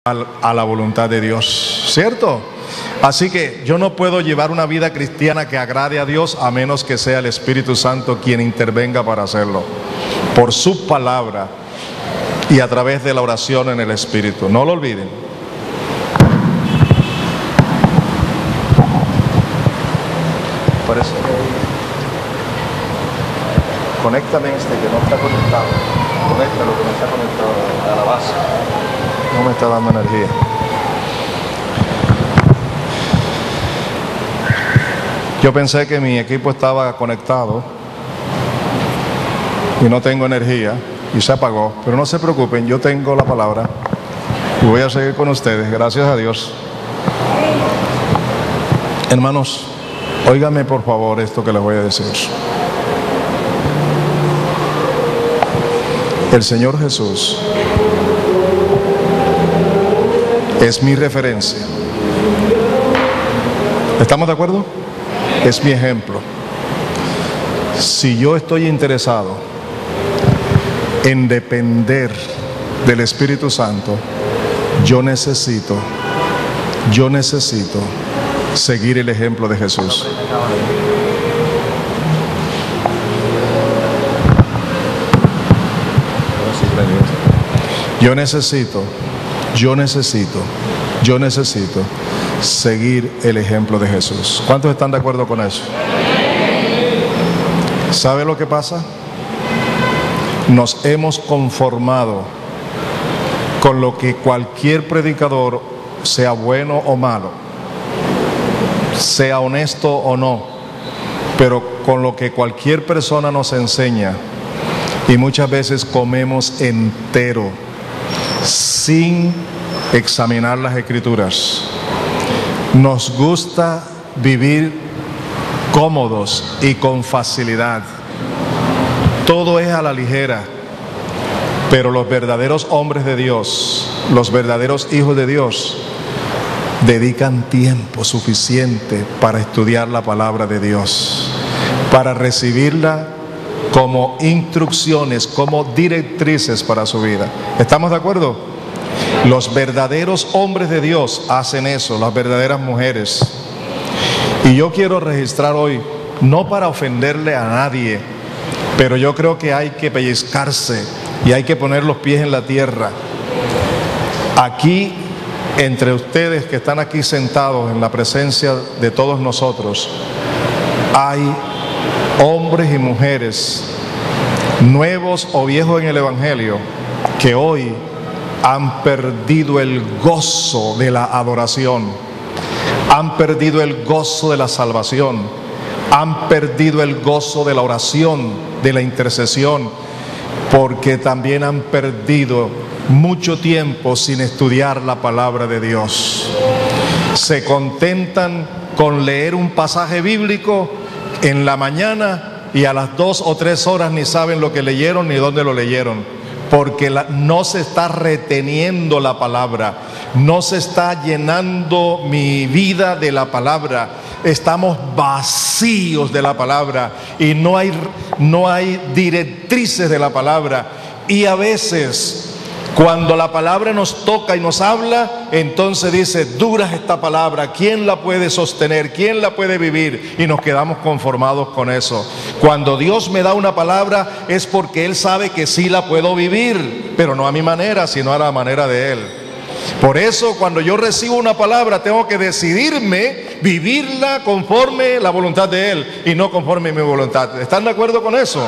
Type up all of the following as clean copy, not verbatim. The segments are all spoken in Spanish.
a la voluntad de Dios, ¿cierto? Así que yo no puedo llevar una vida cristiana que agrade a Dios a menos que sea el Espíritu Santo quien intervenga para hacerlo, por su palabra y a través de la oración en el Espíritu. No lo olviden. Parece que conéctame que no está conectado. Conecta lo que no está conectado a la base. No me está dando energía. Yo pensé que mi equipo estaba conectado y no tengo energía y se apagó, pero no se preocupen, yo tengo la palabra y voy a seguir con ustedes, gracias a Dios. Hermanos, óiganme por favor esto que les voy a decir. El Señor Jesús es mi referencia. ¿Estamos de acuerdo? Es mi ejemplo. Si yo estoy interesado en depender del Espíritu Santo, yo necesito seguir el ejemplo de Jesús. Yo necesito seguir el ejemplo de Jesús. ¿Cuántos están de acuerdo con eso? ¿Sabe lo que pasa? Nos hemos conformado con lo que cualquier predicador, sea bueno o malo, sea honesto o no, pero con lo que cualquier persona nos enseña, y muchas veces comemos entero sin examinar las Escrituras. Nos gusta vivir cómodos y con facilidad. Todo es a la ligera. Pero los verdaderos hombres de Dios, los verdaderos hijos de Dios, dedican tiempo suficiente para estudiar la palabra de Dios, para recibirla como instrucciones, como directrices para su vida. ¿Estamos de acuerdo? Los verdaderos hombres de Dios hacen eso, las verdaderas mujeres. Y yo quiero registrar hoy, no para ofenderle a nadie, pero yo creo que hay que pellizcarse y hay que poner los pies en la tierra. Aquí, entre ustedes que están aquí sentados en la presencia de todos nosotros, hay hombres y mujeres, nuevos o viejos en el Evangelio, que hoy han perdido el gozo de la adoración, han perdido el gozo de la salvación, han perdido el gozo de la oración, de la intercesión, porque también han perdido mucho tiempo sin estudiar la palabra de Dios. Se contentan con leer un pasaje bíblico en la mañana y a las 2 o 3 horas ni saben lo que leyeron ni dónde lo leyeron. Porque no se está reteniendo la palabra, no se está llenando mi vida de la palabra, estamos vacíos de la palabra y no hay directrices de la palabra. Y a veces cuando la palabra nos toca y nos habla, entonces dice, dura es esta palabra, ¿quién la puede sostener? ¿Quién la puede vivir? Y nos quedamos conformados con eso. Cuando Dios me da una palabra es porque Él sabe que sí la puedo vivir, pero no a mi manera, sino a la manera de Él. Por eso cuando yo recibo una palabra tengo que decidirme vivirla conforme la voluntad de Él y no conforme mi voluntad. ¿Están de acuerdo con eso?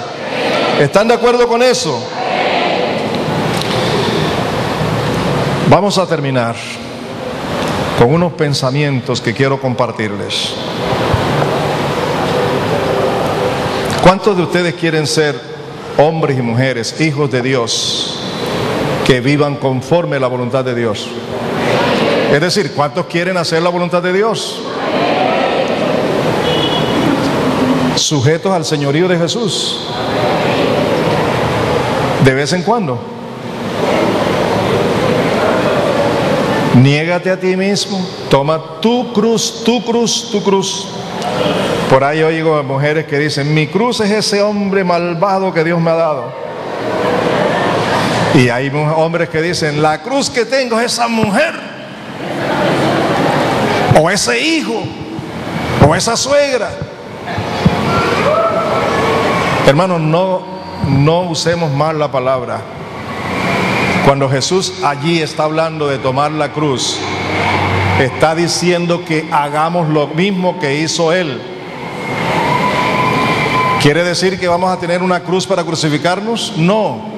¿Están de acuerdo con eso? Vamos a terminar con unos pensamientos que quiero compartirles. ¿Cuántos de ustedes quieren ser hombres y mujeres, hijos de Dios, que vivan conforme a la voluntad de Dios? Es decir, ¿cuántos quieren hacer la voluntad de Dios? Sujetos al señorío de Jesús. De vez en cuando. Niégate a ti mismo, toma tu cruz, tu cruz, tu cruz. Por ahí oigo a mujeres que dicen, mi cruz es ese hombre malvado que Dios me ha dado. Y hay hombres que dicen, la cruz que tengo es esa mujer, o ese hijo, o esa suegra. Hermanos, no usemos mal la palabra. Cuando Jesús allí está hablando de tomar la cruz, está diciendo que hagamos lo mismo que hizo Él. ¿Quiere decir que vamos a tener una cruz para crucificarnos? No.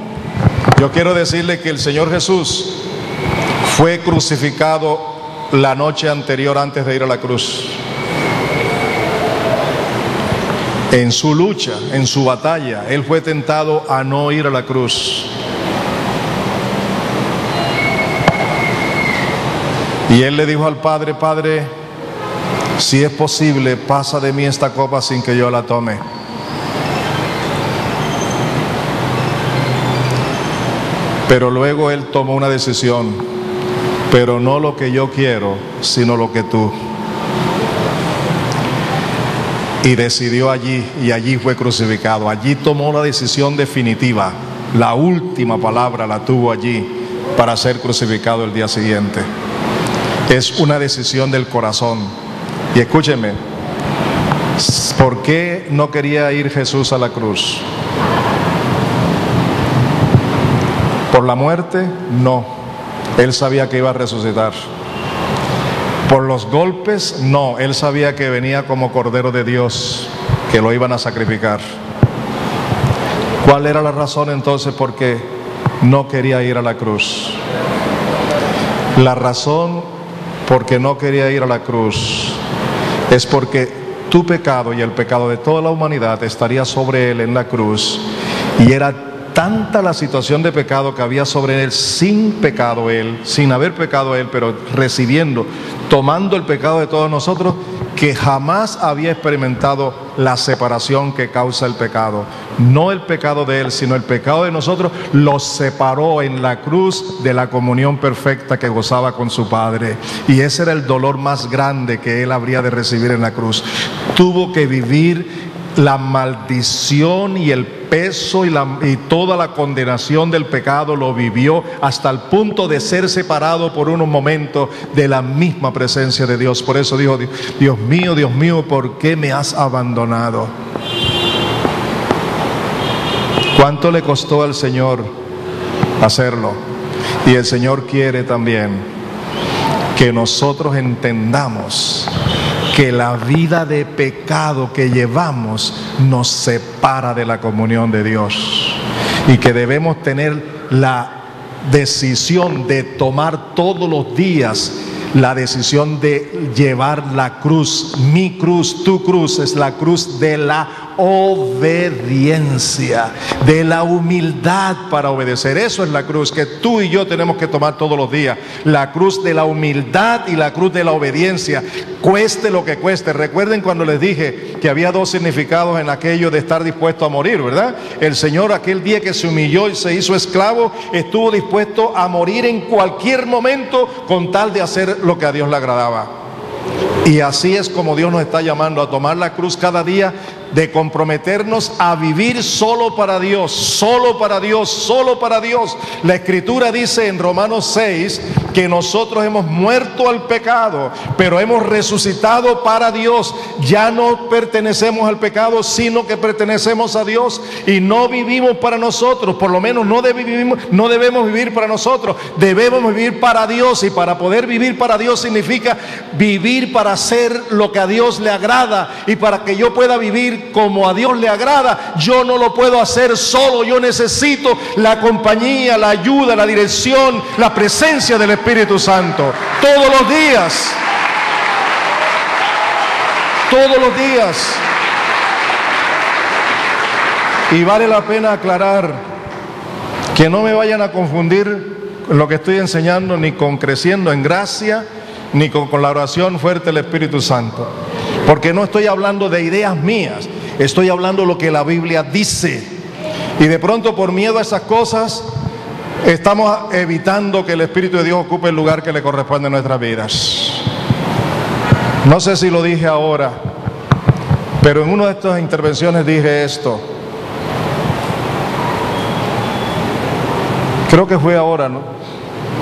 Yo quiero decirle que el Señor Jesús fue crucificado la noche anterior antes de ir a la cruz. En su lucha, en su batalla, Él fue tentado a no ir a la cruz. Y Él le dijo al Padre, Padre, si es posible, pasa de mí esta copa sin que yo la tome. Pero luego Él tomó una decisión, pero no lo que yo quiero, sino lo que tú. Y decidió allí, y allí fue crucificado. Allí tomó la decisión definitiva. La última palabra la tuvo allí para ser crucificado el día siguiente. Es una decisión del corazón. Y escúcheme, ¿por qué no quería ir Jesús a la cruz? ¿Por la muerte? No. Él sabía que iba a resucitar. ¿Por los golpes? No. Él sabía que venía como Cordero de Dios, que lo iban a sacrificar. ¿Cuál era la razón entonces por qué no quería ir a la cruz? La razón por qué no quería ir a la cruz es porque tu pecado y el pecado de toda la humanidad estaría sobre Él en la cruz, y era tanta la situación de pecado que había sobre Él, sin pecado Él, sin haber pecado Él, pero recibiendo, tomando el pecado de todos nosotros, que jamás había experimentado la separación que causa el pecado. No el pecado de Él, sino el pecado de nosotros los separó en la cruz de la comunión perfecta que gozaba con su Padre. Y ese era el dolor más grande que Él habría de recibir en la cruz. Tuvo que vivir la maldición y el peso y toda la condenación del pecado, lo vivió hasta el punto de ser separado por unos momentos de la misma presencia de Dios. Por eso dijo, Dios mío, ¿por qué me has abandonado? ¿Cuánto le costó al Señor hacerlo? Y el Señor quiere también que nosotros entendamos que la vida de pecado que llevamos nos separa de la comunión de Dios, y que debemos tener la decisión de tomar todos los días la decisión de llevar la cruz. Mi cruz, tu cruz, es la cruz de la obediencia, de la humildad para obedecer. Eso es la cruz que tú y yo tenemos que tomar todos los días. La cruz de la humildad y la cruz de la obediencia, cueste lo que cueste. Recuerden cuando les dije que había dos significados en aquello de estar dispuesto a morir, ¿verdad? El Señor, aquel día que se humilló y se hizo esclavo, estuvo dispuesto a morir en cualquier momento con tal de hacer lo que a Dios le agradaba. Y así es como Dios nos está llamando a tomar la cruz cada día, de comprometernos a vivir solo para Dios, solo para Dios, solo para Dios. La Escritura dice en Romanos 6 que nosotros hemos muerto al pecado, pero hemos resucitado para Dios. Ya no pertenecemos al pecado, sino que pertenecemos a Dios, y no vivimos para nosotros. Por lo menos no debemos vivir para nosotros, debemos vivir para Dios. Y para poder vivir para Dios significa vivir para hacer lo que a Dios le agrada. Y para que yo pueda vivir como a Dios le agrada, yo no lo puedo hacer solo. Yo necesito la compañía, la ayuda, la dirección, la presencia del Espíritu Santo todos los días. Todos los días. Y vale la pena aclarar que no me vayan a confundir lo que estoy enseñando, ni con creciendo en gracia, ni con la oración fuerte del Espíritu Santo. Porque no estoy hablando de ideas mías, estoy hablando de lo que la Biblia dice. Y de pronto, por miedo a esas cosas, estamos evitando que el Espíritu de Dios ocupe el lugar que le corresponde en nuestras vidas. No sé si lo dije ahora, pero en una de estas intervenciones dije esto: Creo que fue ahora, ¿no?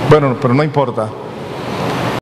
Bueno, pero no importa.